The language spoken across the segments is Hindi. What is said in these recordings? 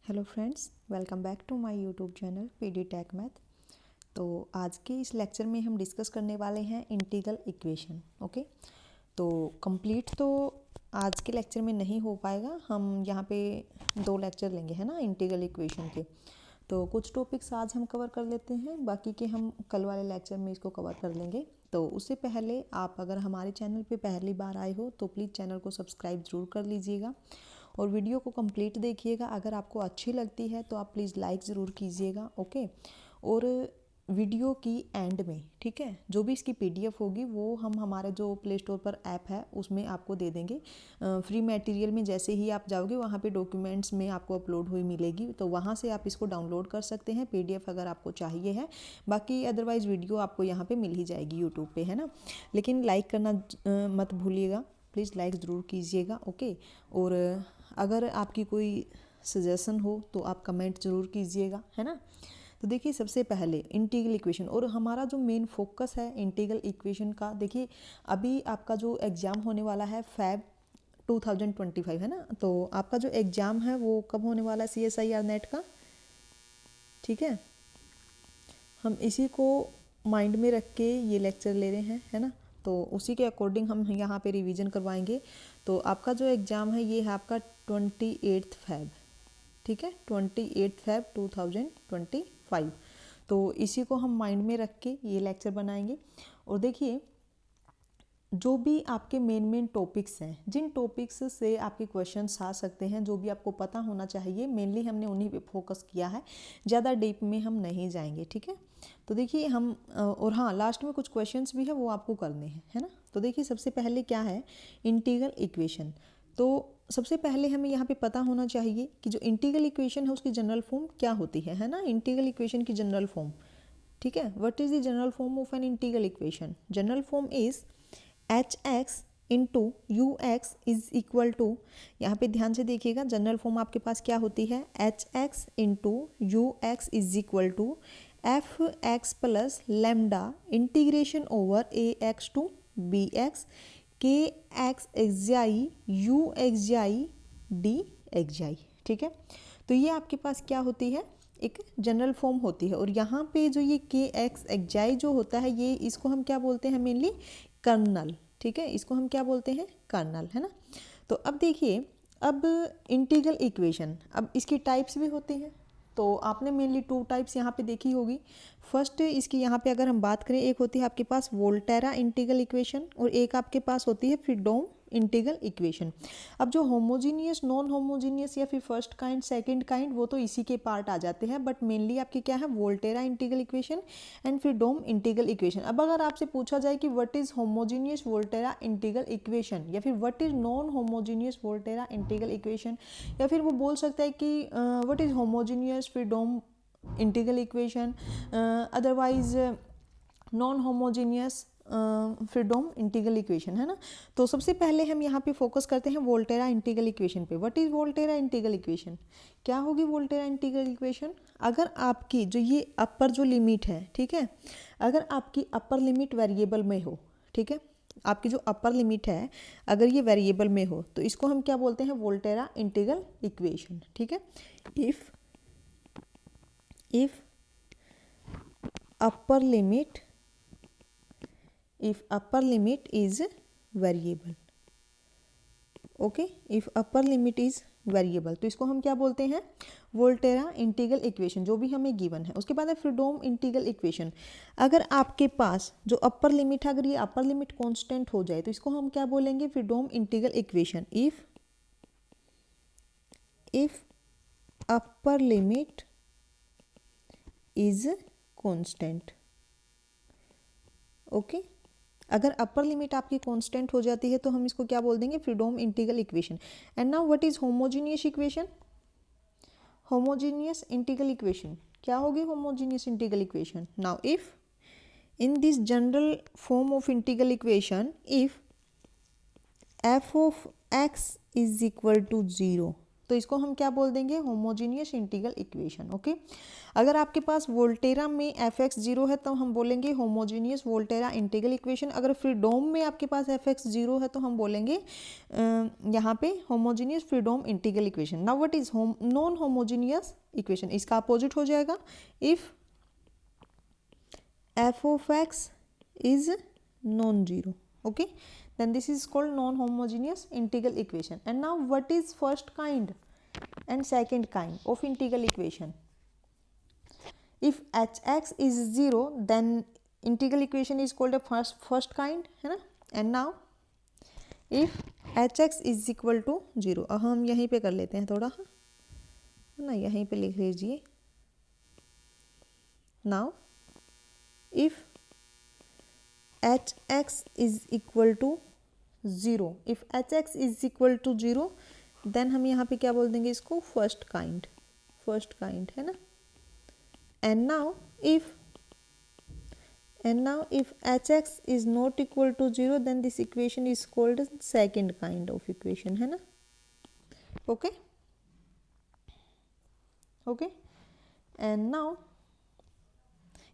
Hello friends, welcome back to my YouTube channel PD tech math. तो आज के इस लेक्चर में हम डिस्कस करने वाले हैं इंटीग्रल इक्वेशन। ओके, तो कंप्लीट तो आज के लेक्चर में नहीं हो पाएगा। हम यहाँ पे 2 लेक्चर लेंगे, है ना, इंटीग्रल इक्वेशन के। तो कुछ टॉपिक्स आज हम कवर कर लेते हैं, बाकी के हम कल वाले लेक्चर में इसको कवर कर लेंगे। तो उससे पहले आप अगर हमारे चैनल पे पहली बार आए हो तो प्लीज़ चैनल को सब्सक्राइब ज़रूर कर लीजिएगा और वीडियो को कंप्लीट देखिएगा। अगर आपको अच्छी लगती है तो आप प्लीज़ लाइक ज़रूर कीजिएगा। ओके, और वीडियो की एंड में, ठीक है, जो भी इसकी पीडीएफ होगी वो हम हमारे जो प्ले स्टोर पर ऐप है उसमें आपको दे देंगे। फ्री मटेरियल में जैसे ही आप जाओगे वहाँ पे डॉक्यूमेंट्स में आपको अपलोड हुई मिलेगी, तो वहाँ से आप इसको डाउनलोड कर सकते हैं पीडीएफ अगर आपको चाहिए है। बाकी अदरवाइज़ वीडियो आपको यहाँ पे मिल ही जाएगी यूट्यूब पे, है ना। लेकिन लाइक करना मत भूलिएगा, प्लीज़ लाइक ज़रूर कीजिएगा। ओके, और अगर आपकी कोई सजेशन हो तो आप कमेंट ज़रूर कीजिएगा, है ना। तो देखिए, सबसे पहले इंटीग्रल इक्वेशन, और हमारा जो मेन फोकस है इंटीग्रल इक्वेशन का, देखिए अभी आपका जो एग्ज़ाम होने वाला है Feb 2025, है ना। तो आपका जो एग्ज़ाम है वो कब होने वाला है, CSIR नेट का, ठीक है। हम इसी को माइंड में रख के ये लेक्चर ले रहे हैं, है ना। तो उसी के अकॉर्डिंग हम यहाँ पे रिवीजन करवाएंगे। तो आपका जो एग्ज़ाम है ये है आपका 28 Feb, ठीक है, 28 Feb 2025। तो इसी को हम माइंड में रख के ये लेक्चर बनाएंगे। और देखिए, जो भी आपके मेन टॉपिक्स हैं, जिन टॉपिक्स से आपके क्वेश्चंस आ सकते हैं, जो भी आपको पता होना चाहिए, मेनली हमने उन्हीं पे फोकस किया है, ज़्यादा डीप में हम नहीं जाएंगे, ठीक है। तो देखिए हम और हाँ, लास्ट में कुछ क्वेश्चंस भी है वो आपको करने हैं, है ना। तो देखिए सबसे पहले क्या है इंटीग्रल इक्वेशन। तो सबसे पहले हमें यहाँ पे पता होना चाहिए कि जो इंटीग्रल इक्वेशन है उसकी जनरल फॉर्म क्या होती है ना। इंटीग्रल इक्वेशन की जनरल फॉर्म, ठीक है, what is the general form of an integral equation. General form is H X into U X is equal to, यहाँ पे ध्यान से देखिएगा, जनरल फॉर्म आपके पास क्या होती है, H X into U X is equal to F x plus lambda integration over A X to B X के x X U X D X, ठीक है। तो ये आपके पास क्या होती है, एक जनरल फॉर्म होती है। और यहाँ पे जो ये के एक्स एक्स जो होता है, ये इसको हम क्या बोलते हैं, मेनली कर्नल, ठीक है, इसको हम क्या बोलते हैं, कर्नल, है ना। तो अब देखिए, अब इंटीग्रल इक्वेशन, अब इसकी टाइप्स भी होती हैं। तो आपने मेनली 2 टाइप्स यहाँ पे देखी होगी। फर्स्ट इसकी यहाँ पे अगर हम बात करें, एक होती है आपके पास वोल्टेरा इंटीग्रल इक्वेशन और एक आपके पास होती है फ्रीडोम इंटीग्रल इक्वेशन। अब जो होमोजीनियस, नॉन होमोजीनियस या फिर फर्स्ट काइंड, सेकंड काइंड, वो तो इसी के पार्ट आ जाते हैं, बट मेनली आपकी क्या है, Volterra integral equation and Fredholm integral equation. अब अगर आपसे पूछा जाए कि what is homogeneous Volterra integral equation या फिर what is non homogeneous Volterra integral equation, या फिर वो बोल सकता है कि what is homogeneous Fredholm integral equation, otherwise non homogeneous Fredholm integral equation, है ना। तो सबसे पहले हम यहाँ पे फोकस करते हैं वोल्टेरा इंटीग्रल इक्वेशन पे। What is Volterra integral equation, क्या होगी वोल्टेरा इंटीग्रल इक्वेशन। अगर आपकी जो ये अपर जो लिमिट है, ठीक है, अगर आपकी अपर लिमिट वेरिएबल में हो, ठीक है, आपकी जो अपर लिमिट है अगर ये वेरिएबल में हो तो इसको हम क्या बोलते हैं, वोल्टेरा इंटीग्रल इक्वेशन, ठीक है। If upper limit is variable, okay, if upper limit is variable, तो इसको हम क्या बोलते हैं, वोल्टेरा इंटीग्रल इक्वेशन, जो भी हमें गिवन है। उसके बाद है फ्रीडोम इंटीग्रल इक्वेशन। अगर आपके पास जो अपर लिमिट है, अगर ये अपर लिमिट कांस्टेंट हो जाए तो इसको हम क्या बोलेंगे, Fredholm integral equation. If upper limit is constant, okay, अगर अपर लिमिट आपकी कांस्टेंट हो जाती है तो हम इसको क्या बोल देंगे, Fredholm integral equation. And now what is homogeneous equation, homogeneous integral equation क्या होगी, homogeneous integral equation. Now if in this general form of integral equation, if F of X is equal to 0, तो इसको हम क्या बोल देंगे, होमोजीनियस इंटीग्रल इक्वेशन। ओके, अगर आपके पास वोल्टेरा में एफ एक्स जीरो है तो हम बोलेंगे होमोजीनियस वोल्टेरा इंटीग्रल इक्वेशन। अगर फ्रीडोम में आपके पास एफ एक्स जीरो है तो हम बोलेंगे यहाँ पे homogeneous Fredholm integral equation. Now what is non homogeneous equation, इसका अपोजिट हो जाएगा if F of X is non-zero. Okay, then this is called non-homogeneous integral equation. And now what is first kind and second kind of integral equation? If hx is 0 then integral equation is called a first kind, है ना। and now if hx is equal to 0, अब हम यहीं पे कर लेते हैं थोड़ा, है ना, यहीं पे लिख लीजिए। now if hx is equal to 0, if hx is equal to 0 then हम यहाँ पे क्या बोल देंगे इसको, फर्स्ट काइंड है ना। and now if hx is not equal to 0 then this equation is called second kind of equation, है ना। okay and now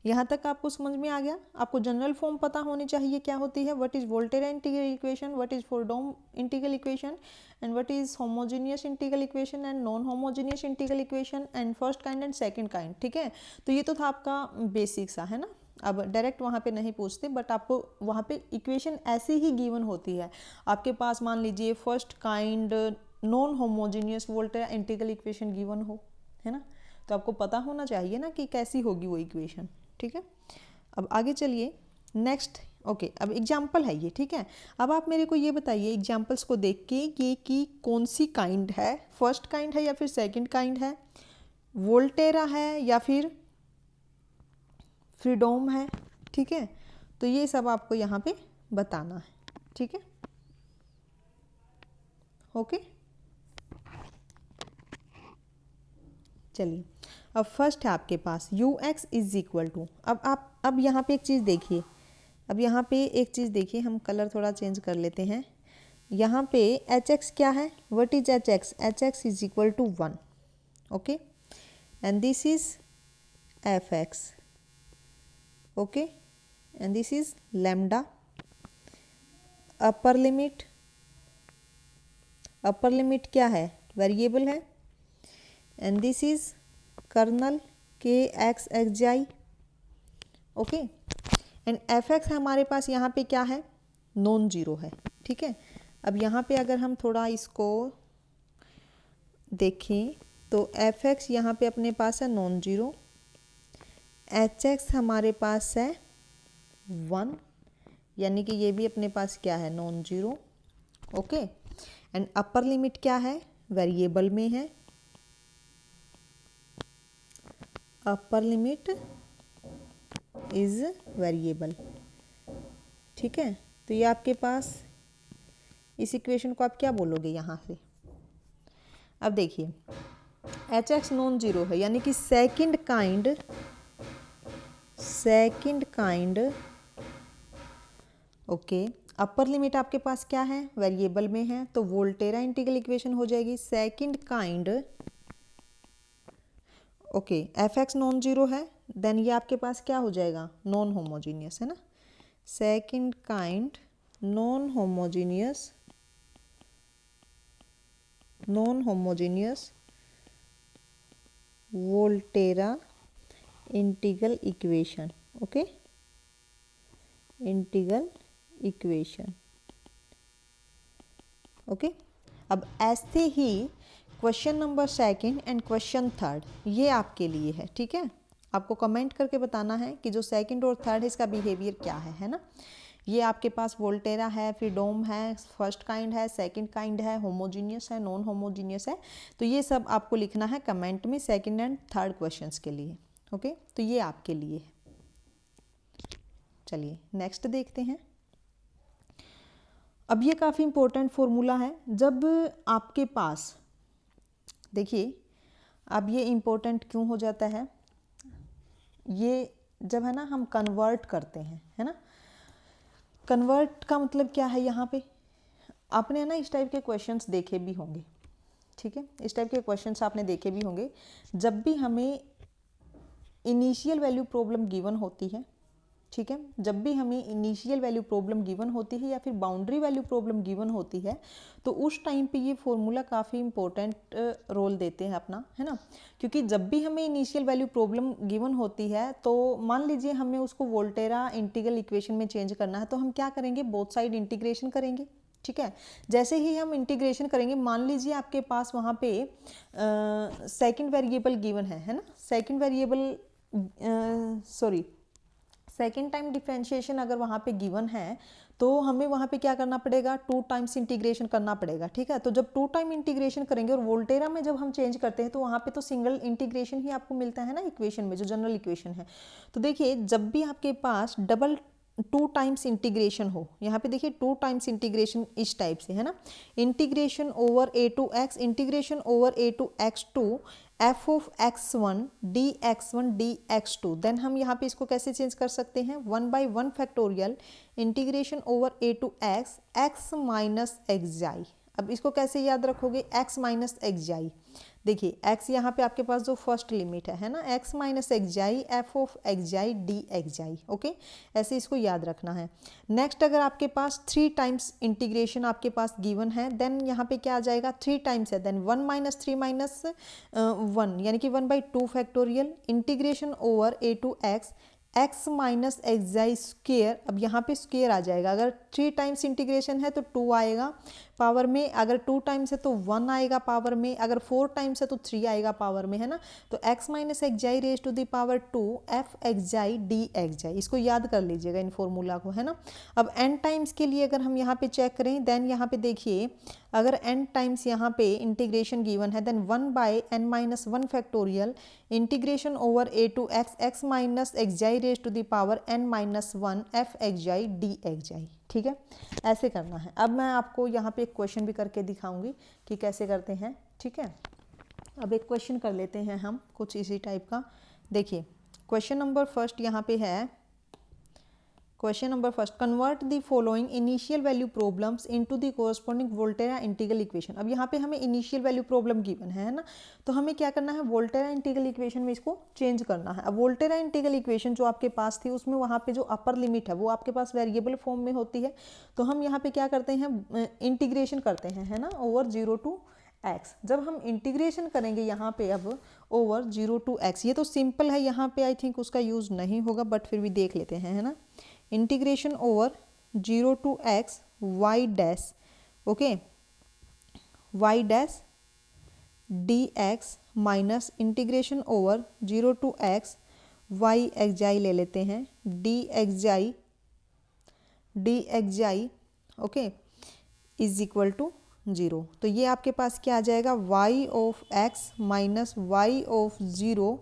यहाँ तक आपको समझ में आ गया। आपको जनरल फॉर्म पता होनी चाहिए क्या होती है, what is Volterra integral equation, what is Fredholm integral equation, and what is homogeneous integral equation and non homogeneous integral equation, and first kind and second kind. ठीक है, तो ये तो था आपका बेसिक सा, है ना। अब डायरेक्ट वहाँ पे नहीं पूछते, बट आपको वहाँ पे इक्वेशन ऐसे ही गिवन होती है। आपके पास मान लीजिए first kind non homogeneous Volterra integral equation given हो, है ना, तो आपको पता होना चाहिए ना कि कैसी होगी वो इक्वेशन। ठीक है, अब आगे चलिए नेक्स्ट। ओके, अब एग्जाम्पल है ये, ठीक है। अब आप मेरे को ये बताइए एग्जाम्पल्स को देख के ये कि कौन सी काइंड है, फर्स्ट काइंड है या फिर सेकंड काइंड है, वोल्टेरा है या फिर फ्रीडोम है। ठीक है, तो ये सब आपको यहाँ पे बताना है। ठीक है, ओके, चलिए अब फर्स्ट है आपके पास U X is equal to. अब यहाँ पे एक चीज़ देखिए, अब यहाँ पे एक चीज़ देखिए, हम कलर थोड़ा चेंज कर लेते हैं। यहाँ पे एच एक्स क्या है, what is H X, H X is equal to 1। Okay, and this is F X. Okay, and this is lambda. Upper limit क्या है, वेरिएबल है, and this is kernel K x x xi. Okay, and F X हमारे पास यहाँ पे क्या है, नॉन जीरो है। ठीक है, अब यहाँ पे अगर हम थोड़ा इसको देखें तो एफ एक्स यहाँ पे अपने पास है नॉन जीरो, एच एक्स हमारे पास है 1, यानी कि ये भी अपने पास क्या है, non zero. Okay, and upper limit क्या है, वेरिएबल में है, अपर लिमिट इज वेरिएबल। ठीक है, तो ये आपके पास इस इक्वेशन को आप क्या बोलोगे यहाँ से। अब देखिए एच एक्स नॉन जीरो है, यानी कि second kind. Okay, upper limit आपके पास क्या है, वेरिएबल में है, तो वोल्टेरा इंटीग्रल इक्वेशन हो जाएगी second kind. Okay, F x non zero है, देन ये आपके पास क्या हो जाएगा, नॉन होमोजीनियस, है ना। Second kind non homogeneous Volterra integral equation. Okay, integral equation. Okay, अब ऐसे ही question number second and question third ये आपके लिए है। ठीक है, आपको कमेंट करके बताना है कि जो सेकंड और थर्ड है इसका बिहेवियर क्या है ना। ये आपके पास वोल्टेरा है, फ्रीडोम है, फर्स्ट काइंड है, सेकंड काइंड है, होमोजीनियस है, नॉन होमोजीनियस है, तो ये सब आपको लिखना है कमेंट में सेकंड एंड थर्ड क्वेश्चंस के लिए। ओके, तो ये आपके लिए है। चलिए नेक्स्ट देखते हैं। अब ये काफ़ी इंपॉर्टेंट फॉर्मूला है। जब आपके पास देखिए, अब ये इम्पोर्टेंट क्यों हो जाता है, ये जब है ना हम कन्वर्ट करते हैं, है ना। कन्वर्ट का मतलब क्या है, यहाँ पे आपने ना इस टाइप के क्वेश्चंस देखे भी होंगे, ठीक है, इस टाइप के क्वेश्चंस आपने देखे भी होंगे। जब भी हमें इनिशियल वैल्यू प्रॉब्लम गिवन होती है, ठीक है, जब भी हमें इनिशियल वैल्यू प्रॉब्लम गिवन होती है या फिर बाउंड्री वैल्यू प्रॉब्लम गिवन होती है, तो उस टाइम पे ये फॉर्मूला काफ़ी इंपॉर्टेंट रोल देते हैं अपना, है ना। क्योंकि जब भी हमें इनिशियल वैल्यू प्रॉब्लम गिवन होती है, तो मान लीजिए हमें उसको वोल्टेरा इंटीग्रल इक्वेशन में चेंज करना है, तो हम क्या करेंगे, बोथ साइड इंटीग्रेशन करेंगे। ठीक है, जैसे ही हम इंटीग्रेशन करेंगे, मान लीजिए आपके पास वहाँ पे सेकंड वेरिएबल गिवन है ना, second variable second time differentiation अगर वहाँ पे गिवन है, तो हमें वहाँ पे क्या करना पड़ेगा, 2 टाइम्स इंटीग्रेशन करना पड़ेगा। ठीक है, तो जब 2 टाइम इंटीग्रेशन करेंगे और वोल्टेरा में जब हम चेंज करते हैं, तो वहाँ पे तो सिंगल इंटीग्रेशन ही आपको मिलता है ना इक्वेशन में, जो जनरल इक्वेशन है। तो देखिए, जब भी आपके पास डबल 2 टाइम्स इंटीग्रेशन हो, यहाँ पे देखिए 2 टाइम्स इंटीग्रेशन इस टाइप से है ना, integration over a to x, integration over a to x2 f of x1 dx1 dx2, then हम यहाँ पे इसको कैसे चेंज कर सकते हैं, 1/1 factorial integration over a to x x minus xi। अब इसको कैसे याद रखोगे, x माइनस xi। देखिए x यहाँ पे आपके पास जो फर्स्ट लिमिट है ना, x minus xi f of xi dxi। Okay, ऐसे इसको याद रखना है। नेक्स्ट, अगर आपके पास 3 टाइम्स इंटीग्रेशन आपके पास गिवन है, देन यहाँ पे क्या आ जाएगा, 3 टाइम्स है, देन 1 माइनस 3 माइनस 1 यानी कि 1/2 factorial integration over a to x minus xi square. अब यहाँ पे स्क्वेयर आ जाएगा, अगर 3 टाइम्स इंटीग्रेशन है तो 2 आएगा पावर में, अगर 2 टाइम्स है तो 1 आएगा पावर में, अगर 4 टाइम्स है तो 3 आएगा पावर में, है ना। तो x minus xi raise to the power 2 f xi dxi, इसको याद कर लीजिएगा इन फॉर्मूला को, है ना। अब n टाइम्स के लिए अगर हम यहाँ पे चेक करें, देन यहाँ पे देखिए, अगर n टाइम्स यहाँ पे इंटीग्रेशन गिवन है, then 1/n minus 1 factorial integration over a to x minus xi raise to the power n minus 1 f xi dxi। ठीक है, ऐसे करना है। अब मैं आपको यहाँ पे एक क्वेश्चन भी करके दिखाऊंगी कि कैसे करते हैं। ठीक है, अब एक क्वेश्चन कर लेते हैं हम कुछ इसी टाइप का। देखिए, क्वेश्चन नंबर फर्स्ट यहाँ पे है, question number first, convert the following initial value problems into the corresponding Volterra integral equation. अब यहाँ पे हमें इनिशियल वैल्यू प्रॉब्लम गिवन है ना, तो हमें क्या करना है, वोल्टेरा इंटीग्रल इक्वेशन में इसको चेंज करना है। अब वोल्टेरा इंटीग्रल इक्वेशन जो आपके पास थी, उसमें वहाँ पे जो अपर लिमिट है वो आपके पास वेरिएबल फॉर्म में होती है, तो हम यहाँ पे क्या करते हैं, इंटीग्रेशन करते हैं, है ना, ओवर 0 टू x। जब हम इंटीग्रेशन करेंगे यहाँ पे अब ओवर 0 टू x, ये तो सिंपल है, यहाँ पे आई थिंक उसका यूज़ नहीं होगा, बट फिर भी देख लेते हैं, है ना। Integration over 0 to x y dash, okay, y dash dx minus integration over 0 to x y xi ले लेते हैं dxi, okay, is equal to 0। तो ये आपके पास क्या आ जाएगा, y of x minus y of 0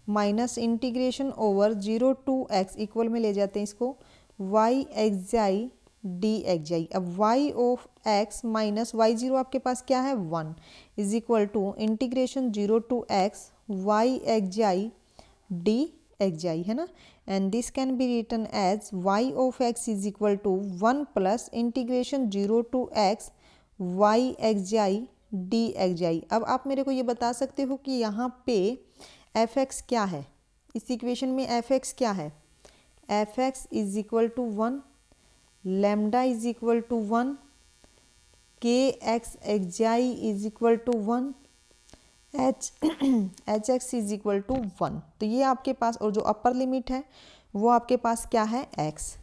minus integration over 0 to x equal में ले जाते हैं इसको y xi dxi। अब y of x minus y0 आपके पास क्या है, 1 is equal to integration 0 to x y xi dxi, है ना। And this can be written as y of x is equal to 1 plus integration 0 to x y xi dxi। अब आप मेरे को ये बता सकते हो कि यहाँ पे f(x) क्या है, इस इक्वेशन में f(x) क्या है, f(x) is equal to 1, lambda is equal to 1, kx xi is equal to 1, hx is equal to 1। तो ये आपके पास, और जो अपर लिमिट है वो आपके पास क्या है, x।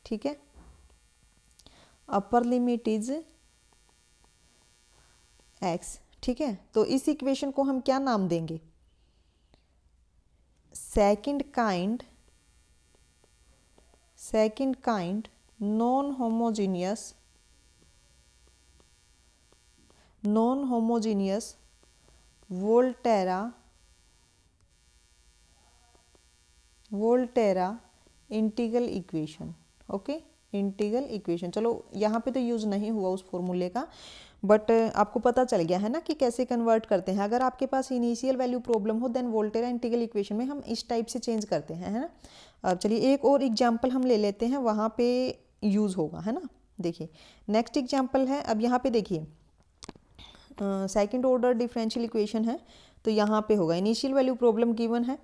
ठीक है, अपर लिमिट इज x। ठीक है, तो इस इक्वेशन को हम क्या नाम देंगे, second kind non homogeneous Volterra integral equation. Okay, integral equation, चलो यहाँ पे तो यूज़ नहीं हुआ उस फॉर्मूले का, बट आपको पता चल गया है ना कि कैसे कन्वर्ट करते हैं। अगर आपके पास इनिशियल वैल्यू प्रॉब्लम हो, देन वोल्टेरा इंटीग्रल इक्वेशन में हम इस टाइप से चेंज करते हैं, है ना। अब चलिए एक और एग्जाम्पल हम ले लेते हैं, वहाँ पे यूज़ होगा, है ना। देखिए नेक्स्ट एग्जाम्पल है, अब यहाँ पे देखिए सेकंड ऑर्डर डिफरेंशियल इक्वेशन है, तो यहाँ पे होगा इनिशियल वैल्यू प्रॉब्लम गिवन है,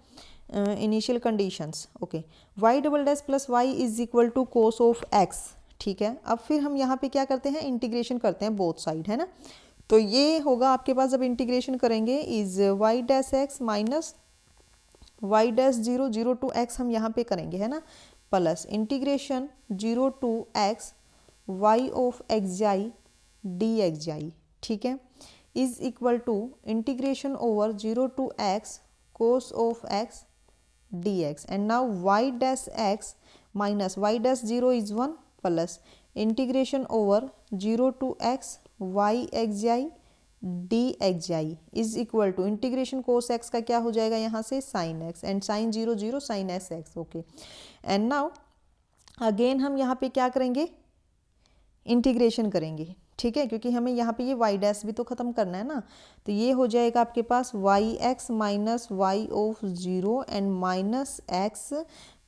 initial conditions. Okay, Y double dash plus Y is equal to cos of X. ठीक है, अब फिर हम यहाँ पे क्या करते हैं, इंटीग्रेशन करते हैं बोथ साइड, है ना। तो ये होगा आपके पास, जब इंटीग्रेशन करेंगे is Y dash x minus Y dash zero, zero to X हम यहाँ पे करेंगे, है ना, plus integration zero to X Y of x I D X I. ठीक है, is equal to integration over zero to X cos of X D X, and now Y dash x minus Y dash zero is one plus integration over zero to X Y X I D X I is equal to integration cos X का क्या हो जाएगा यहाँ से, sine X, and sine zero zero sine S X. Okay, and now again हम यहाँ पे क्या करेंगे, इंटीग्रेशन करेंगे। ठीक है, क्योंकि हमें यहाँ पे ये वाई डैश भी तो ख़त्म करना है ना, तो ये हो जाएगा आपके पास Y X minus Y of zero and minus X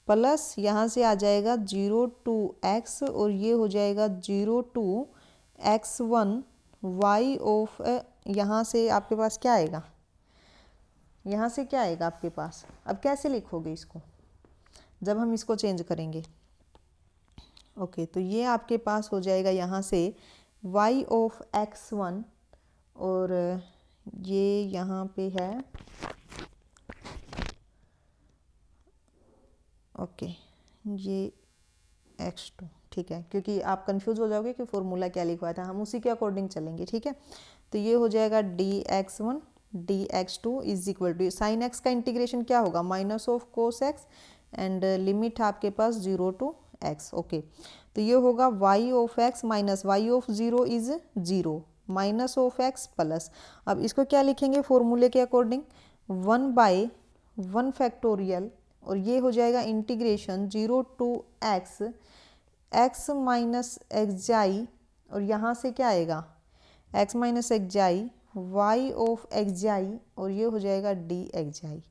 plus यहाँ से आ जाएगा जीरो टू एक्स, और ये हो जाएगा zero to X one Y of, यहाँ से आपके पास क्या आएगा, यहाँ से क्या आएगा आपके पास, अब कैसे लिखोगे इसको जब हम इसको चेंज करेंगे। ओके, तो ये आपके पास हो जाएगा यहाँ से y ऑफ एक्स वन, और ये यहाँ पे है, ओके, ये x2। ठीक है, क्योंकि आप कंफ्यूज हो जाओगे कि फॉर्मूला क्या लिखवाया था, हम उसी के अकॉर्डिंग चलेंगे। ठीक है, तो ये हो जाएगा dx1 dx2 is equal to sine X का इंटीग्रेशन क्या होगा, minus of cos X, and limit आपके पास जीरो टू एक्स। ओके, तो ये होगा y of X minus Y of zero is zero minus of x plus, अब इसको क्या लिखेंगे फॉर्मूले के according, one by one factorial, और ये हो जाएगा integration zero to X X minus x I, और यहाँ से क्या आएगा X minus x I Y of x I, और ये हो जाएगा D X I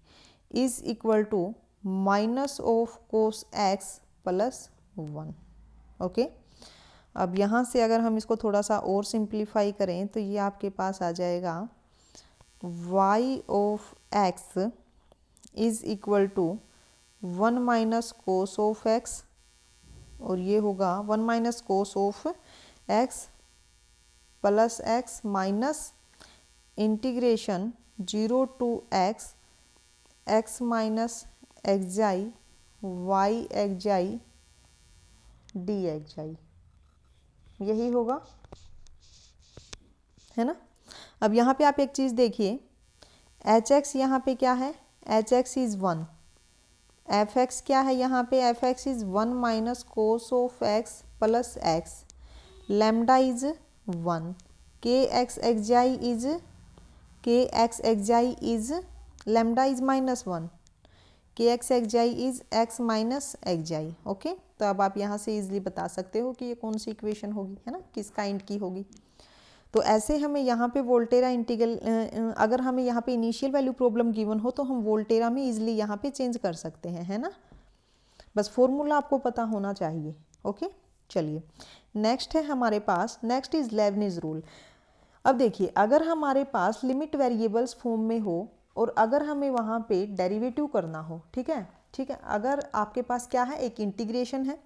is equal to minus of cos X plus one. Okay, अब यहाँ से अगर हम इसको थोड़ा सा और सिंप्लीफाई करें तो ये आपके पास आ जाएगा Y of X is equal to one minus cos of X, और ये होगा one minus cos of x plus X minus integration zero to X X minus x I Y X I D X I, यही होगा, है ना। अब यहाँ पे आप एक चीज़ देखिए, एच एक्स यहाँ पे क्या है, H x is one, f x क्या है यहाँ पे, f x is one minus cos of x plus x, lambda is one, K x x I is K x x I is lambda is minus one, K x x I is x minus x i. Okay, तो अब आप यहाँ से इजीली बता सकते हो कि ये कौन सी इक्वेशन होगी, है ना, किस काइंड की होगी। तो ऐसे हमें यहाँ पे वोल्टेरा इंटीग्रल, अगर हमें यहाँ पे इनिशियल वैल्यू प्रॉब्लम गिवन हो तो हम वोल्टेरा में इजीली यहाँ पे चेंज कर सकते हैं, है ना, बस फॉर्मूला आपको पता होना चाहिए। ओके, चलिए नेक्स्ट है हमारे पास, नेक्स्ट इज लेबनिज रूल। अब देखिए, अगर हमारे पास लिमिट वेरिएबल्स फॉर्म में हो और अगर हमें वहाँ पे डेरिवेटिव करना हो, ठीक है, ठीक है, अगर आपके पास क्या है, एक इंटीग्रेशन है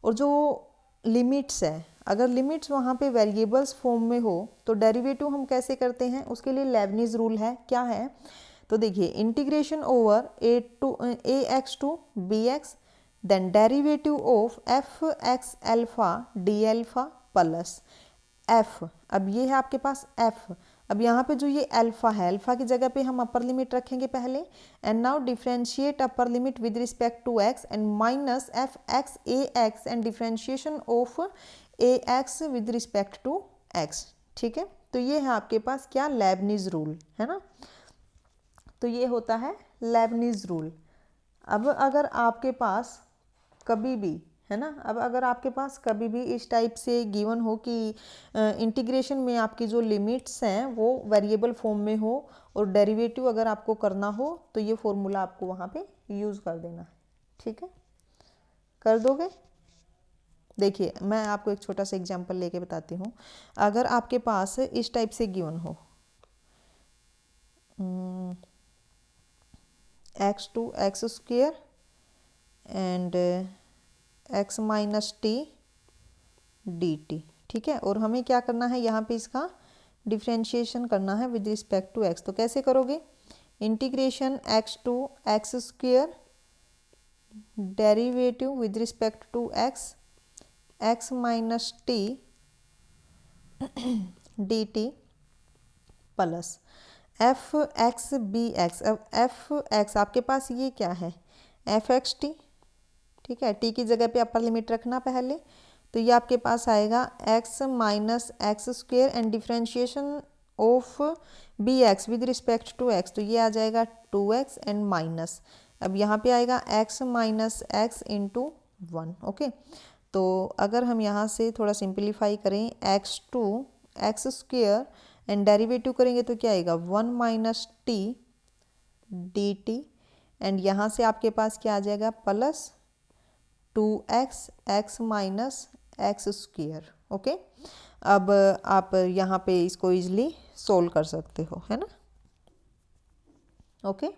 और जो लिमिट्स है, अगर लिमिट्स वहाँ पे वेरिएबल्स फॉर्म में हो तो डेरिवेटिव हम कैसे करते हैं, उसके लिए लेबनिज रूल है, क्या है, तो देखिए integration over A X to B X, then derivative of F X alpha D alpha plus F, अब ये है आपके पास एफ, अब यहाँ पे जो ये अल्फा है, अल्फा की जगह पे हम अपर लिमिट रखेंगे पहले, and now differentiate upper limit with respect to X and minus F X A X and differentiation of A X with respect to x. ठीक है, तो ये है आपके पास क्या, लेबनिज रूल, है ना, तो ये होता है लेबनिज रूल। अब अगर आपके पास कभी भी, है ना, अब अगर आपके पास कभी भी इस टाइप से गिवन हो कि इंटीग्रेशन में आपकी जो लिमिट्स हैं वो वेरिएबल फॉर्म में हो और डेरिवेटिव अगर आपको करना हो तो ये फॉर्मूला आपको वहाँ पे यूज़ कर देना है। ठीक है, कर दोगे, देखिए मैं आपको एक छोटा सा एग्जांपल लेके बताती हूँ। अगर आपके पास इस टाइप से गिवन हो X to X square and X minus T D T, ठीक है, और हमें क्या करना है यहाँ पे इसका डिफ्रेंशिएशन करना है विद रिस्पेक्ट टू एक्स। तो कैसे करोगे, integration X to X square derivative with respect to X X minus T D T plus F X B X. अब एफ एक्स आपके पास ये क्या है, एफ एक्स टी, ठीक है, टी की जगह पे अपर लिमिट रखना पहले, तो ये आपके पास आएगा X minus X square and differentiation of B X with respect to X, तो ये आ जाएगा 2x एंड माइनस, अब यहाँ पे आएगा x minus X into 1। Okay, तो अगर हम यहाँ से थोड़ा सिंप्लीफाई करें x to X square and derivative करेंगे तो क्या आएगा 1 minus T D T, and यहाँ से आपके पास क्या आ जाएगा plus 2x X minus X square. Okay, अब आप यहाँ पे इसको इजली सोल्व कर सकते हो, है ना। ओके,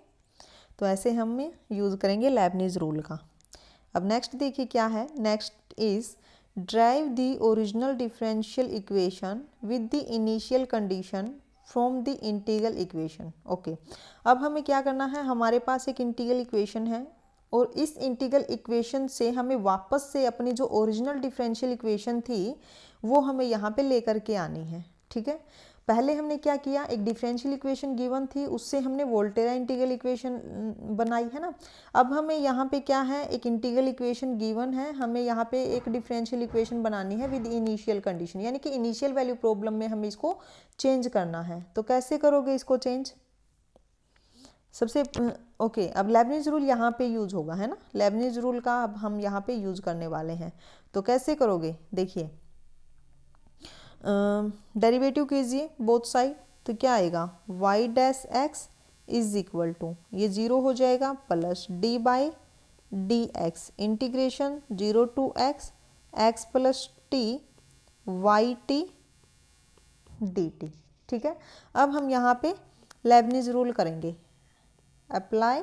तो ऐसे हम यूज़ करेंगे लेबनिज रूल का। अब नेक्स्ट देखिए क्या है, next is drive the original differential equation with the initial condition from the integral equation. Okay, अब हमें क्या करना है, हमारे पास एक इंटीग्रल इक्वेशन है और इस इंटीग्रल इक्वेशन से हमें वापस से अपनी जो ओरिजिनल डिफरेंशियल इक्वेशन थी वो हमें यहाँ पे लेकर के आनी है, ठीक है। पहले हमने क्या किया, एक डिफरेंशियल इक्वेशन गिवन थी, उससे हमने वोल्टेरा इंटीग्रल इक्वेशन बनाई है ना। अब हमें यहाँ पे क्या है, एक इंटीग्रल इक्वेशन गिवन है, हमें यहाँ पे एक डिफरेंशियल इक्वेशन बनानी है विद इनिशियल कंडीशन, यानी कि इनिशियल वैल्यू प्रॉब्लम में हमें इसको चेंज करना है। तो कैसे करोगे इसको चेंज, सबसे ओके, अब लेबनिज रूल यहाँ पे यूज होगा, है ना, लेबनिज रूल का अब हम यहाँ पे यूज करने वाले हैं। तो कैसे करोगे, देखिए डेरिवेटिव कीजिए बोथ साइड, तो क्या आएगा y dash x is equal to, ये 0 हो जाएगा, plus d by D x integration 0 to X x plus T Y T D T, ठीक है। अब हम यहाँ पे लेबनिज रूल करेंगे, अप्लाई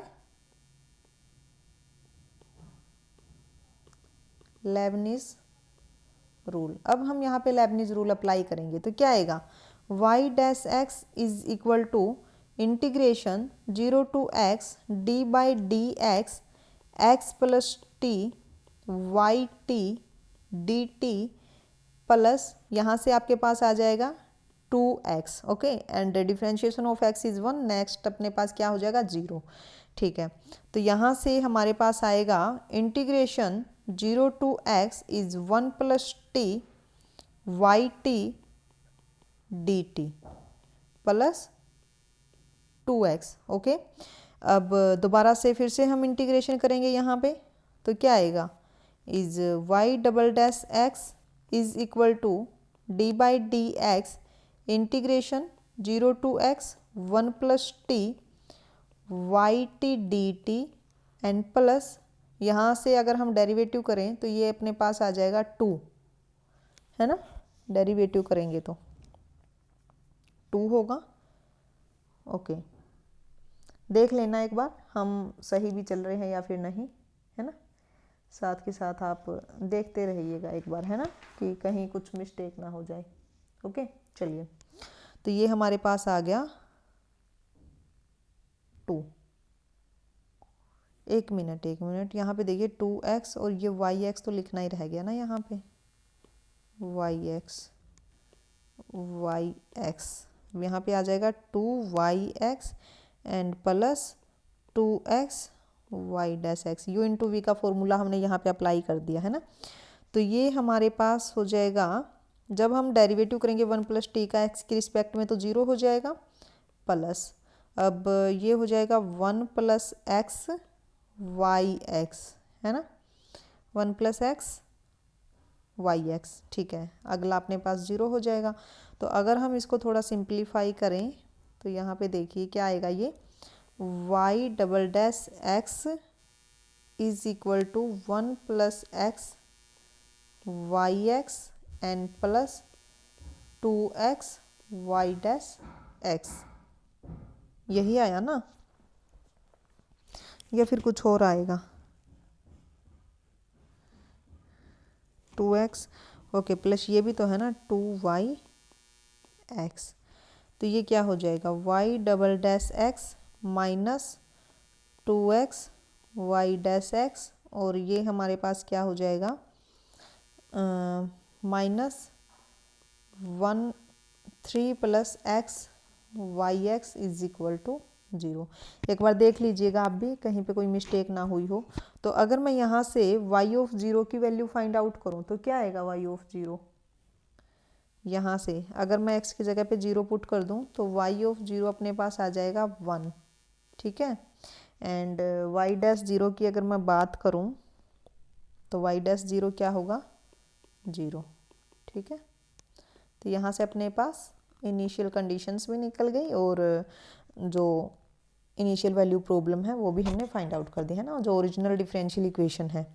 लेबनिज रूल। अब हम यहाँ पे लेबनिज रूल अप्लाई करेंगे तो क्या आएगा, y dash x is equal to integration 0 to x d by D x x plus T Y T D T plus यहाँ से आपके पास आ जाएगा 2x। Okay, and differentiation of x is 1, next अपने पास क्या हो जाएगा 0, ठीक है। तो यहाँ से हमारे पास आएगा integration 0 to x is 1 plus T Y T D T plus 2x। Okay, अब दोबारा से फिर से हम इंटीग्रेशन करेंगे यहाँ पे, तो क्या आएगा, is y double dash x is equal to d by D x integration 0 to x 1 plus T Y T D T and plus यहाँ से अगर हम डेरिवेटिव करें तो ये अपने पास आ जाएगा 2, है ना, डेरिवेटिव करेंगे तो 2 होगा। ओके, देख लेना एक बार हम सही भी चल रहे हैं या फिर नहीं, है ना, साथ के साथ आप देखते रहिएगा एक बार, है ना, कि कहीं कुछ मिस्टेक ना हो जाए। ओके, चलिए, तो ये हमारे पास आ गया 2। एक मिनट यहाँ पे देखिए 2x और ये yx तो लिखना ही रह गया ना यहाँ पे, yx यहाँ पे आ जाएगा 2yx and plus 2x y dash x, u into v का फॉर्मूला हमने यहाँ पे अप्लाई कर दिया, है ना। तो ये हमारे पास हो जाएगा, जब हम डेरिवेटिव करेंगे 1 प्लस टी का x के रिस्पेक्ट में तो 0 हो जाएगा, प्लस अब ये हो जाएगा 1 प्लस एक्स वाई एक्स, है ना, 1 प्लस एक्स वाई एक्स, ठीक है। अगला अपने पास 0 हो जाएगा। तो अगर हम इसको थोड़ा सिंप्लीफाई करें तो यहाँ पे देखिए क्या आएगा, ये y double dash x is equal to 1 plus x Y x n plus 2x y dash x, यही आया ना, या फिर कुछ और आएगा? 2x, ओके, प्लस ये भी तो है ना 2y एक्स, तो ये क्या हो जाएगा y double dash x minus 2x y dash x, और ये हमारे पास क्या हो जाएगा minus 3 plus x Y x is equal to 0। एक बार देख लीजिएगा आप भी, कहीं पे कोई मिस्टेक ना हुई हो। तो अगर मैं यहाँ से y ऑफ 0 की वैल्यू फाइंड आउट करूँ तो क्या आएगा y ऑफ 0? यहाँ से अगर मैं x की जगह पे 0 पुट कर दूँ तो y ऑफ 0 अपने पास आ जाएगा 1, ठीक है। एंड y डैश 0 की अगर मैं बात करूँ तो y डैश 0 क्या होगा 0, ठीक है। तो यहाँ से अपने पास इनिशियल कंडीशंस भी निकल गई और जो इनिशियल वैल्यू प्रॉब्लम है वो भी हमने फाइंड आउट कर दी है ना, जो ओरिजिनल डिफरेंशियल इक्वेशन है।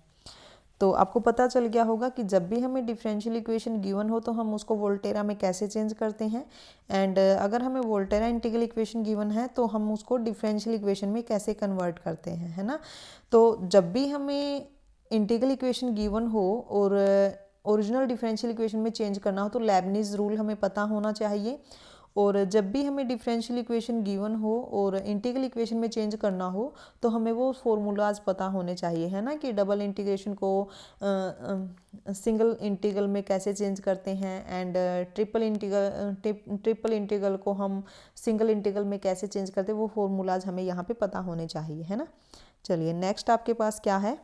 तो आपको पता चल गया होगा कि जब भी हमें डिफरेंशियल इक्वेशन गिवन हो तो हम उसको वोल्टेरा में कैसे चेंज करते हैं, एंड अगर हमें वोल्टेरा इंटीग्रल इक्वेशन गिवन है तो हम उसको डिफरेंशियल इक्वेशन में कैसे कन्वर्ट करते हैं, है ना। तो जब भी हमें इंटीग्रल इक्वेशन गिवन हो और ओरिजिनल डिफरेंशियल इक्वेशन में चेंज करना हो तो लेबनिज रूल हमें पता होना चाहिए, और जब भी हमें डिफरेंशियल इक्वेशन गिवन हो और इंटीग्रल इक्वेशन में चेंज करना हो तो हमें वो फार्मूलाज पता होने चाहिए, है ना, कि डबल इंटीग्रेशन को सिंगल इंटीग्रल में कैसे चेंज करते हैं, एंड ट्रिपल इंटीग्रल को हम सिंगल इंटीग्रल में कैसे चेंज करते हैं, वो फार्मूलाज हमें यहाँ पे पता होने चाहिए, है ना। चलिए नेक्स्ट आपके पास क्या है,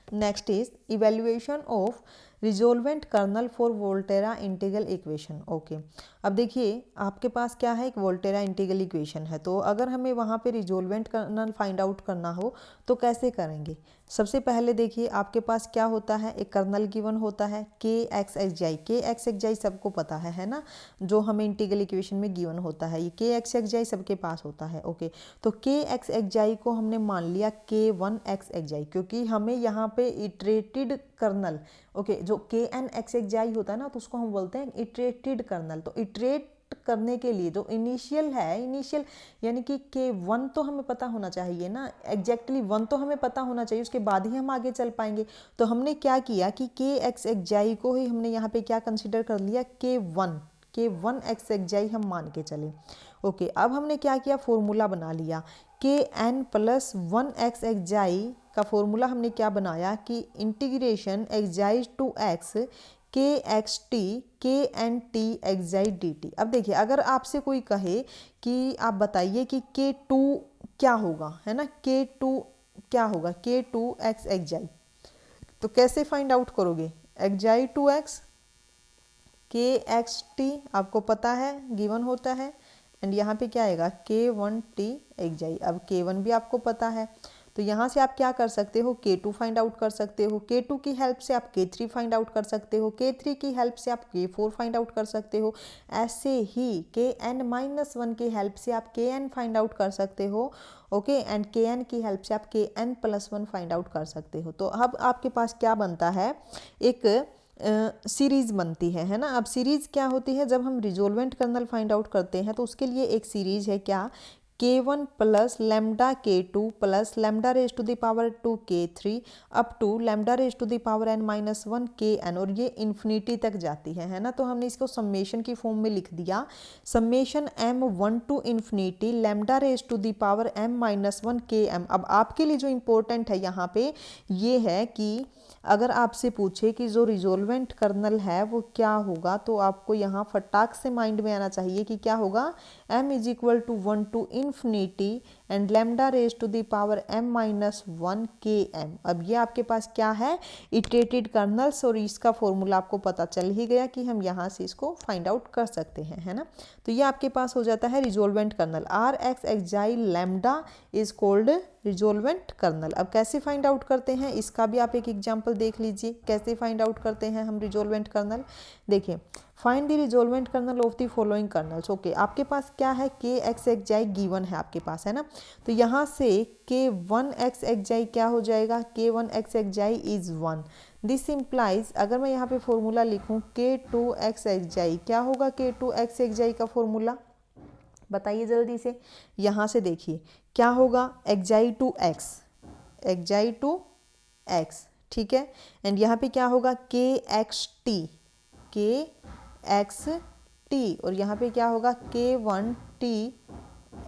next is evaluation of resolvent kernel for Volterra integral equation. Okay, अब देखिए आपके पास क्या है, एक वोल्टेरा इंटीग्रल इक्वेशन है, तो अगर हमें वहाँ पे रिजोल्वेंट कर्नल फाइंड आउट करना हो तो कैसे करेंगे। सबसे पहले देखिए आपके पास क्या होता है, एक कर्नल गिवन होता है के एक्स एक्स जाई, के एक्स एक्स जाई सबको पता है ना, जो हमें इंटीग्रल इक्वेशन में गिवन होता है, ये के एक्स एक्स जाई सबके पास होता है। ओके, तो के एक्स एक्स जाई को हमने मान लिया के 1 एक्स एक्स जाई, क्योंकि हमें यहाँ पे इटरेटेड कर्नल, ओके, जो के एन एक्स एक्स जाई होता है ना तो उसको हम बोलते हैं इटरेटेड कर्नल। तो इटरेट करने के लिए जो इनिशियल है, इनिशियल यानी कि के 1 तो हमें पता होना चाहिए ना, एग्जैक्टली 1 तो हमें पता होना चाहिए, उसके बाद ही हम आगे चल पाएंगे। तो हमने क्या किया कि के एक्स एक्स जाई को ही हमने यहाँ पे क्या कंसिडर कर लिया, के 1 एक्स एक्स जाई हम मान के चले। ओके, अब हमने क्या किया, फॉर्मूला बना लिया, के एन प्लस 1 एक्स एक्स जाई का फॉर्मूला हमने क्या बनाया कि इंटीग्रेशन एक्स जाई टू एक्स के एक्स टी के एन टी एक्स जाई डी टी। अब देखिए अगर आपसे कोई कहे कि आप बताइए कि के 2 क्या होगा, है ना, के 2 क्या होगा, के 2 एक्स एक्स जाई, तो कैसे फाइंड आउट करोगे, एक्स जाई टू एक्स के एक्स टी आपको पता है गिवन होता है, एंड यहाँ पे क्या आएगा के 1 टी एक्स जाई। अब के 1 भी आपको पता है, तो यहाँ से आप क्या कर सकते हो, K2 फाइंड आउट कर सकते हो, K2 की हेल्प से आप K3 फाइंड आउट कर सकते हो, K3 की हेल्प से आप K4 फाइंड आउट कर सकते हो, ऐसे ही Kn-1 की हेल्प से आप Kn फाइंड आउट कर सकते हो। ओके, एंड Kn की हेल्प से आप Kn+1 फाइंड आउट कर सकते हो। तो अब आपके पास क्या बनता है, एक सीरीज़ बनती है ना। अब सीरीज़ क्या होती है, जब हम रिजोल्वेंट कर्नल फाइंड आउट करते हैं तो उसके लिए एक सीरीज़ है क्या, K1 plus lambda K2 plus lambda raise to the power 2 K3 up to lambda raise to the power n-1 Kn, और ये इन्फिनिटी तक जाती है ना। तो हमने इसको सम्मेशन की फॉर्म में लिख दिया, summation m1 to infinity lambda raise to the power m-1 Km। अब आपके लिए जो इम्पोर्टेंट है यहाँ पे ये है कि अगर आपसे पूछे कि जो रिजोल्वेंट कर्नल है वो क्या होगा, तो आपको यहाँ फटाक से माइंड में आना चाहिए कि क्या होगा, m is equal to 1 to infinity and lambda raise to the power m-1 Km। अब ये आपके पास क्या है, इटरेटेड कर्नल्स, और इसका फॉर्मूला आपको पता चल ही गया कि हम यहाँ से इसको फाइंड आउट कर सकते हैं, है ना। तो ये आपके पास हो जाता है resolvent kernel, R x x xi lambda is called resolvent kernel. अब कैसे फाइंड आउट करते हैं, इसका भी आप एक एग्जांपल देख लीजिए, कैसे फाइंड आउट करते हैं हम रिजोल्वेंट कर्नल। देखिए find the resolvent kernel of the following kernels. Okay, आपके पास क्या है, के एक्स एक्स जाई गिवन है आपके पास, है ना। तो यहाँ से के वन एक्स एक्स जाई क्या हो जाएगा, K one x x xi is 1। This implies, अगर मैं यहाँ पे फॉर्मूला लिखूँ के टू एक्स एक्स जाई, क्या होगा के टू एक्स एक्स जाई का फॉर्मूला, बताइए जल्दी से। यहाँ से देखिए क्या होगा, xi to x, xi to x, ठीक है। एंड यहाँ पे क्या होगा, k x t, k x t, और यहाँ पे क्या होगा, के वन टी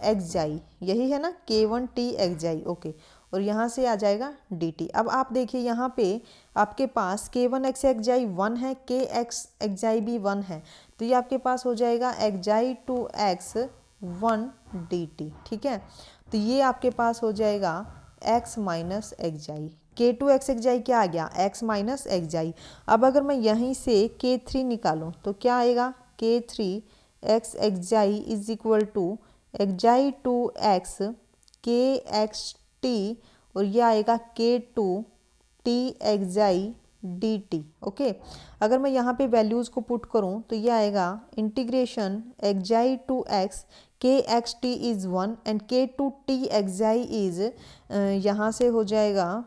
एक्स जाई, यही है ना, के one T x xi. Okay, और यहाँ से आ जाएगा डी टी। अब आप देखिए यहाँ पे आपके पास के वन एक्स एक्स जाई 1 है, के एक्स एक्स जाई भी 1 है, तो ये आपके पास हो जाएगा xi to x 1 d T, ठीक है। तो ये आपके पास हो जाएगा x माइनस एक्स जाई, के टू एक्स एक्स जाई क्या आ गया, x माइनस एक्स जाई। अब अगर मैं यहीं से k3 निकालूं तो क्या आएगा, k3 x x xi is equal to xi to x के एक्स टी, और ये आएगा k two t xi d t. Okay, अगर मैं यहाँ पे वैल्यूज़ को पुट करूँ तो ये आएगा इंटीग्रेशन एक्जाई टू एक्स के x t is 1 and k two t xi is, यहाँ से हो जाएगा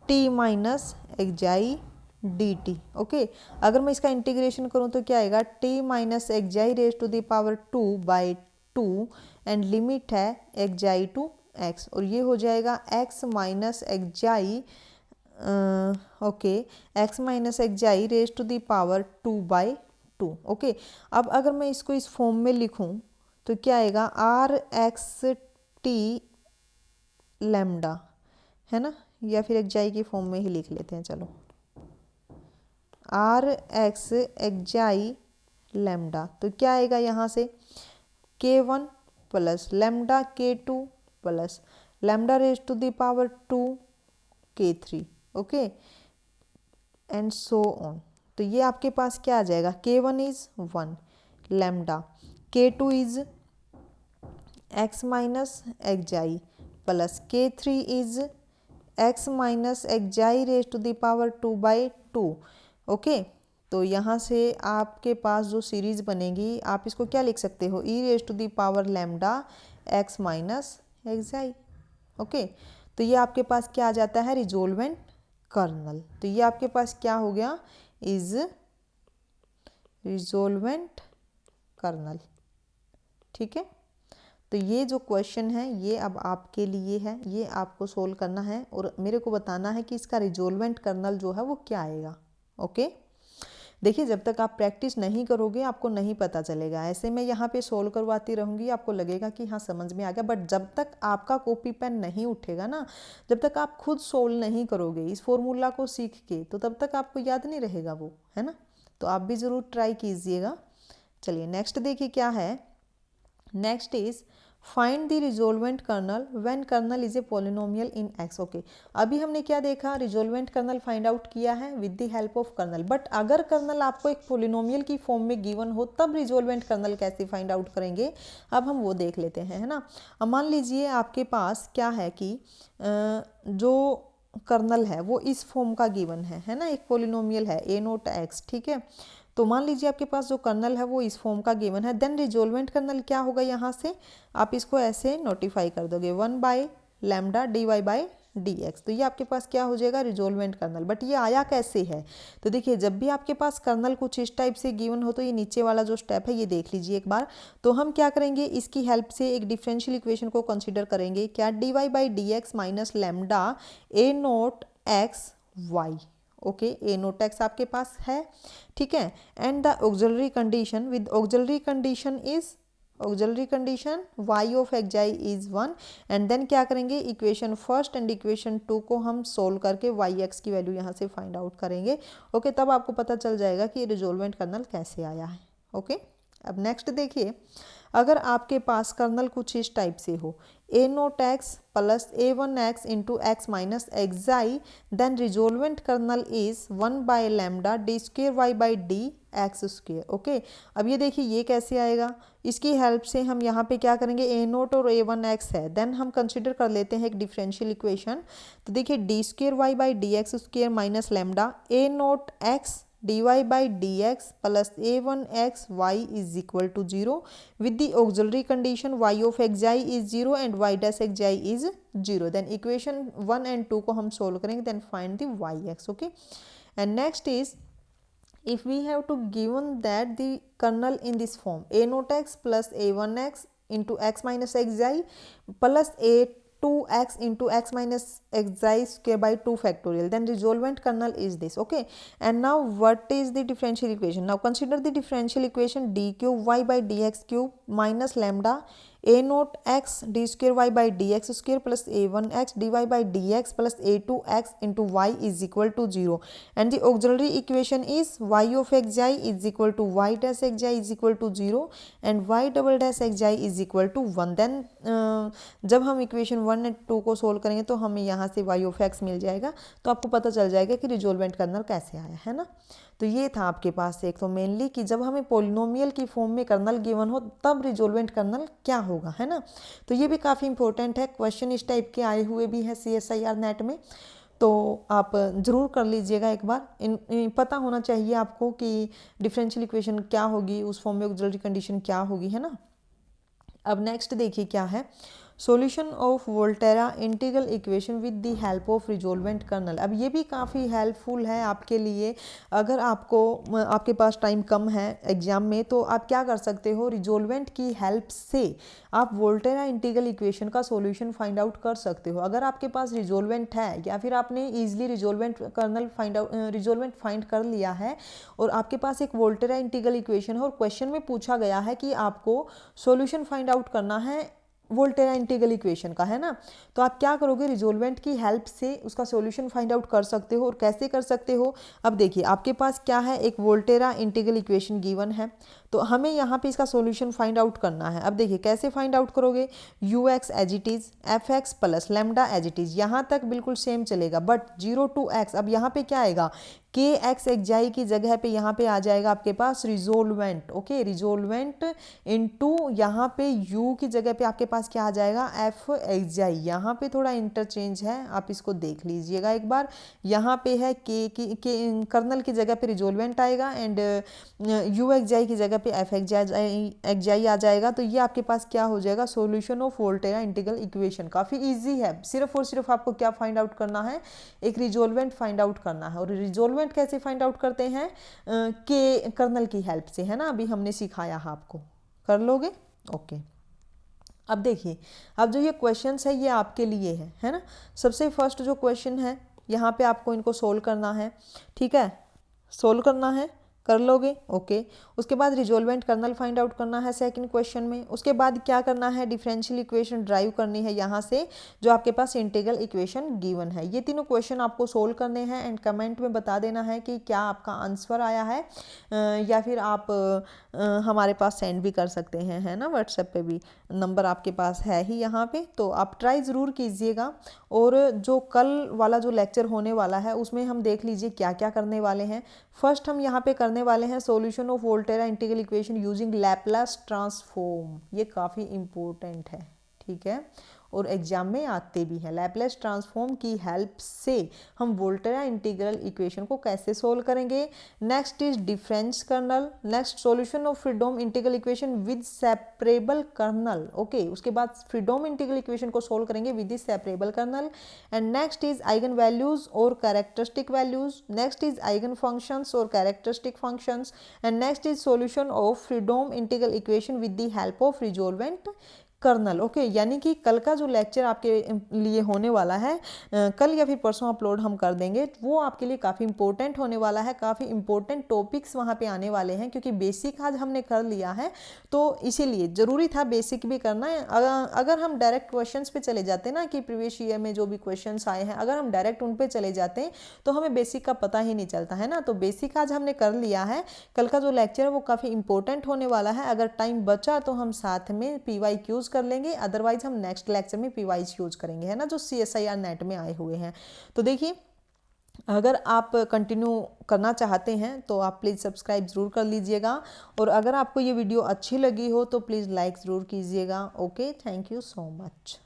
t minus xi d t. Okay, अगर मैं इसका इंटीग्रेशन करूँ तो क्या आएगा, t minus xi raise to the power 2 by 2 and limit है एक्जाई टू एक्स, और ये हो जाएगा x minus xi, okay, x minus xi raise to the power 2 by 2। Okay, अब अगर मैं इसको इस फॉर्म में लिखूं तो क्या आएगा, आर एक्स टी लैम्डा, है ना, या फिर एक्जाई की फॉर्म में ही लिख लेते हैं, चलो, आर एक्स एक्जाई लैम्डा। तो क्या आएगा यहाँ से, K one plus lambda K two plus lambda raise to the power 2 K three. Okay, and so on. तो ये आपके पास क्या आ जाएगा, K one is 1 lambda, K two is x minus xi plus K three is x minus xi raise to the power 2 by 2। Okay, तो यहाँ से आपके पास जो सीरीज बनेगी आप इसको क्या लिख सकते हो, e raise to the power lambda x minus xi. Okay, तो ये आपके पास क्या आ जाता है, रिजोल्वेंट कर्नल। तो ये आपके पास क्या हो गया, इज रिजोल्वेंट कर्नल, ठीक है। तो ये जो क्वेश्चन है ये अब आपके लिए है, ये आपको सोल्व करना है और मेरे को बताना है कि इसका रिजोल्वेंट कर्नल जो है वो क्या आएगा। ओके, देखिए जब तक आप प्रैक्टिस नहीं करोगे आपको नहीं पता चलेगा। ऐसे मैं यहाँ पे सोल्व करवाती रहूँगी, आपको लगेगा कि हाँ समझ में आ गया, बट जब तक आपका कॉपी पेन नहीं उठेगा ना, जब तक आप खुद सोल्व नहीं करोगे इस फॉर्मूला को सीख के, तो तब तक आपको याद नहीं रहेगा वो, है ना। तो आप भी ज़रूर ट्राई कीजिएगा। चलिए नेक्स्ट देखिए क्या है, next is find the resolvent kernel when kernel is a polynomial in x. Okay, अभी हमने क्या देखा, रिजोल्वेंट कर्नल फाइंड आउट किया है with the help of kernel, but अगर कर्नल आपको एक पॉलिनोमियल की फॉर्म में गिवन हो तब रिजोल्वेंट कर्नल कैसे फाइंड आउट करेंगे, अब हम वो देख लेते हैं, है ना। अब मान लीजिए आपके पास क्या है कि जो कर्नल है वो इस फॉर्म का गिवन है ना, एक पॉलिनोमियल है ए नोट एक्स, ठीक है। तो मान लीजिए आपके पास जो कर्नल है वो इस फॉर्म का गिवन है, देन रिजोल्वेंट कर्नल क्या होगा, यहाँ से आप इसको ऐसे नोटिफाई कर दोगे 1 by lambda d y by D x. तो ये आपके पास क्या हो जाएगा, रिजोल्वेंट कर्नल। बट ये आया कैसे है, तो देखिए जब भी आपके पास कर्नल कुछ इस टाइप से गिवन हो तो ये नीचे वाला जो स्टेप है ये देख लीजिए एक बार। तो हम क्या करेंगे, इसकी हेल्प से एक डिफरेंशियल इक्वेशन को कंसिडर करेंगे, क्या, d y by D x minus lambda a note x y. Okay, a note x आपके पास है, ठीक है। And the auxiliary condition, with auxiliary condition is auxiliary condition y of x I is 1, and then क्या करेंगे, इक्वेशन फर्स्ट एंड इक्वेशन 2 को हम सोल्व करके y x की वैल्यू यहाँ से फाइंड आउट करेंगे। ओके, तब आपको पता चल जाएगा कि रिजोल्वेंट कर्नल कैसे आया है। ओके, अब नेक्स्ट देखिए, अगर आपके पास कर्नल कुछ इस टाइप से हो, a note x plus a one x into x minus x i, then resolvent kernel is 1 by lambda d square y by D x square. Okay, अब ये देखिए ये कैसे आएगा, इसकी हेल्प से हम यहाँ पे क्या करेंगे, ए नोट और ए वन एक्स है, देन हम कंसिडर कर लेते हैं एक डिफरेंशियल इक्वेशन। तो देखिए d square y by D x square minus lambda a note x dy by dx plus a1x y is equal to 0 with the auxiliary condition y of xi is 0 and y dash xi is 0. Then equation 1 and 2 को हम solve करेंगे, then find the yx. Okay, and next is if we have to given that the kernel in this form a naught x plus a1x into x minus xi plus a2x into x minus xi square by 2 factorial, then resolvent kernel is this. Okay, and now what is the differential equation? Now consider the differential equation d cube y by dx cube minus lambda a naught x d square y by dx square plus a1x dy by dx plus a2x into y is equal to 0, and the auxiliary equation is y of xi is equal to y dash xi is equal to 0 and y double dash xi is equal to 1. Then जब हम इक्वेशन 1 और 2 को सोल्व करेंगे तो हमें यहाँ से y of x मिल जाएगा, तो आपको पता चल जाएगा कि रिजोल्वेंट कर्नल कैसे आया है ना। तो ये था आपके पास एक तो मेनली कि जब हमें पोलिनोमियल की फॉर्म में कर्नल गिवन हो तब रिजोल्वेंट कर्नल क्या होगा, है ना। तो ये भी काफ़ी इंपॉर्टेंट है, क्वेश्चन इस टाइप के आए हुए भी हैं CSIR नेट में, तो आप ज़रूर कर लीजिएगा एक बार। पता होना चाहिए आपको कि डिफरेंशियल इक्वेशन क्या होगी, उस फॉर्म में ऑक्सिलरी कंडीशन क्या होगी, है ना। अब नेक्स्ट देखिए क्या है, solution of Volterra integral equation with the help of resolvent kernel. अब ये भी काफ़ी हेल्पफुल है आपके लिए, अगर आपके पास टाइम कम है एग्जाम में तो आप क्या कर सकते हो, रिजोल्वेंट की हेल्प से आप वोल्टेरा इंटीग्रल इक्वेशन का सॉल्यूशन फाइंड आउट कर सकते हो। अगर आपके पास रिजोल्वेंट है या फिर आपने easily resolvent kernel resolvent find कर लिया है और आपके पास एक वोल्टेरा इंटीग्रल इक्वेशन है और क्वेश्चन में पूछा गया है कि आपको सॉल्यूशन फाइंड आउट करना है वोल्टेरा इंटीग्रल इक्वेशन का, है ना, तो आप क्या करोगे, रिजोल्वेंट की हेल्प से उसका सॉल्यूशन फाइंड आउट कर सकते हो। और कैसे कर सकते हो, अब देखिए आपके पास क्या है, एक वोल्टेरा इंटीग्रल इक्वेशन गिवन है, तो हमें यहाँ पे इसका सॉल्यूशन फाइंड आउट करना है। अब देखिए कैसे फाइंड आउट करोगे, u x as it is, f x plus lambda as it is, यहाँ तक बिल्कुल सेम चलेगा, बट 0 to x, अब यहाँ पे क्या आएगा, के एक्स एक्स की जगह पे यहाँ पे आ जाएगा आपके पास रिजोल्वेंट। ओके, रिजोल्वेंट इनटू यहाँ पे u की जगह पे आपके पास क्या आ जाएगा, एफ एक्स यहाँ पे थोड़ा इंटरचेंज है, आप इसको देख लीजिएगा एक बार। यहाँ पे है के कर्नल की जगह पे रिजोल्वेंट आएगा एंड यू एक्स की जगह पे एफ एक्स आ जाएगा। तो ये आपके पास क्या हो जाएगा, solution of Volterra integral equation. काफ़ी इजी है, सिर्फ और सिर्फ आपको क्या फाइंड आउट करना है, एक रिजोल्वेंट फाइंड आउट करना है। और रिजोल्वेंट कैसे फाइंड आउट करते हैं, के कर्नल की हेल्प से, है ना, अभी हमने सिखाया है आपको, कर लोगे। ओके, अब देखिए, अब जो ये क्वेश्चंस है ये आपके लिए है ना। सबसे फर्स्ट जो क्वेश्चन है यहाँ पे आपको इनको सोल्व करना है, ठीक है, सोल्व करना है, कर लोगे। ओके, उसके बाद रिजोल्वेंट कर्नल फाइंड आउट करना है सेकंड क्वेश्चन में। उसके बाद क्या करना है, डिफरेंशियल इक्वेशन ड्राइव करनी है यहाँ से जो आपके पास इंटीग्रल इक्वेशन गिवन है। ये तीनों क्वेश्चन आपको सोल्व करने हैं एंड कमेंट में बता देना है कि क्या आपका आंसर आया है, या फिर आप हमारे पास सेंड भी कर सकते हैं, है ना, व्हाट्सएप पे भी नंबर आपके पास है ही यहाँ पे, तो आप ट्राई ज़रूर कीजिएगा। और जो कल वाला जो लेक्चर होने वाला है उसमें हम देख लीजिए क्या क्या करने वाले हैं। फर्स्ट हम यहाँ पे करने वाले हैं solution of Volterra integral equation using Laplace transform. ये काफ़ी इंपॉर्टेंट है, ठीक है, और एग्जाम में आते भी हैं। लैपलास ट्रांसफॉर्म की हेल्प से हम वोल्टेरा इंटीग्रल इक्वेशन को कैसे सोल्व करेंगे। Next is difference kernel, next solution of Fredholm integral equation with separable kernel. Okay, उसके बाद फ्रीडोम इंटीग्रल इक्वेशन को सोल्व करेंगे with separable kernel. And next is eigen values और characteristic values, next is eigen functions और characteristic functions, and next is solution of Fredholm integral equation with the help of resolvent kernel. Okay, यानी कि कल का जो लेक्चर आपके लिए होने वाला है, कल या फिर परसों अपलोड हम कर देंगे, वो आपके लिए काफ़ी इंपॉर्टेंट होने वाला है। काफ़ी इंपॉर्टेंट टॉपिक्स वहाँ पे आने वाले हैं, क्योंकि बेसिक आज हमने कर लिया है तो इसीलिए ज़रूरी था बेसिक भी करना है। अगर हम डायरेक्ट क्वेश्चंस पे चले जाते ना कि प्रीवियस ईयर में जो भी क्वेश्चंस आए हैं, अगर हम डायरेक्ट उन पे चले जाते हैं तो हमें बेसिक का पता ही नहीं चलता है ना। तो बेसिक आज हमने कर लिया है, कल का जो लेक्चर है वो काफ़ी इंपॉर्टेंट होने वाला है। अगर टाइम बचा तो हम साथ में PYQs कर लेंगे, अदरवाइज हम नेक्स्ट लेक्चर में PYs यूज करेंगे, है ना, जो CSIR नेट में आए हुए हैं। तो देखिए, अगर आप कंटिन्यू करना चाहते हैं तो आप प्लीज़ सब्सक्राइब ज़रूर कर लीजिएगा, और अगर आपको ये वीडियो अच्छी लगी हो तो प्लीज़ लाइक ज़रूर कीजिएगा। Okay, thank you so much.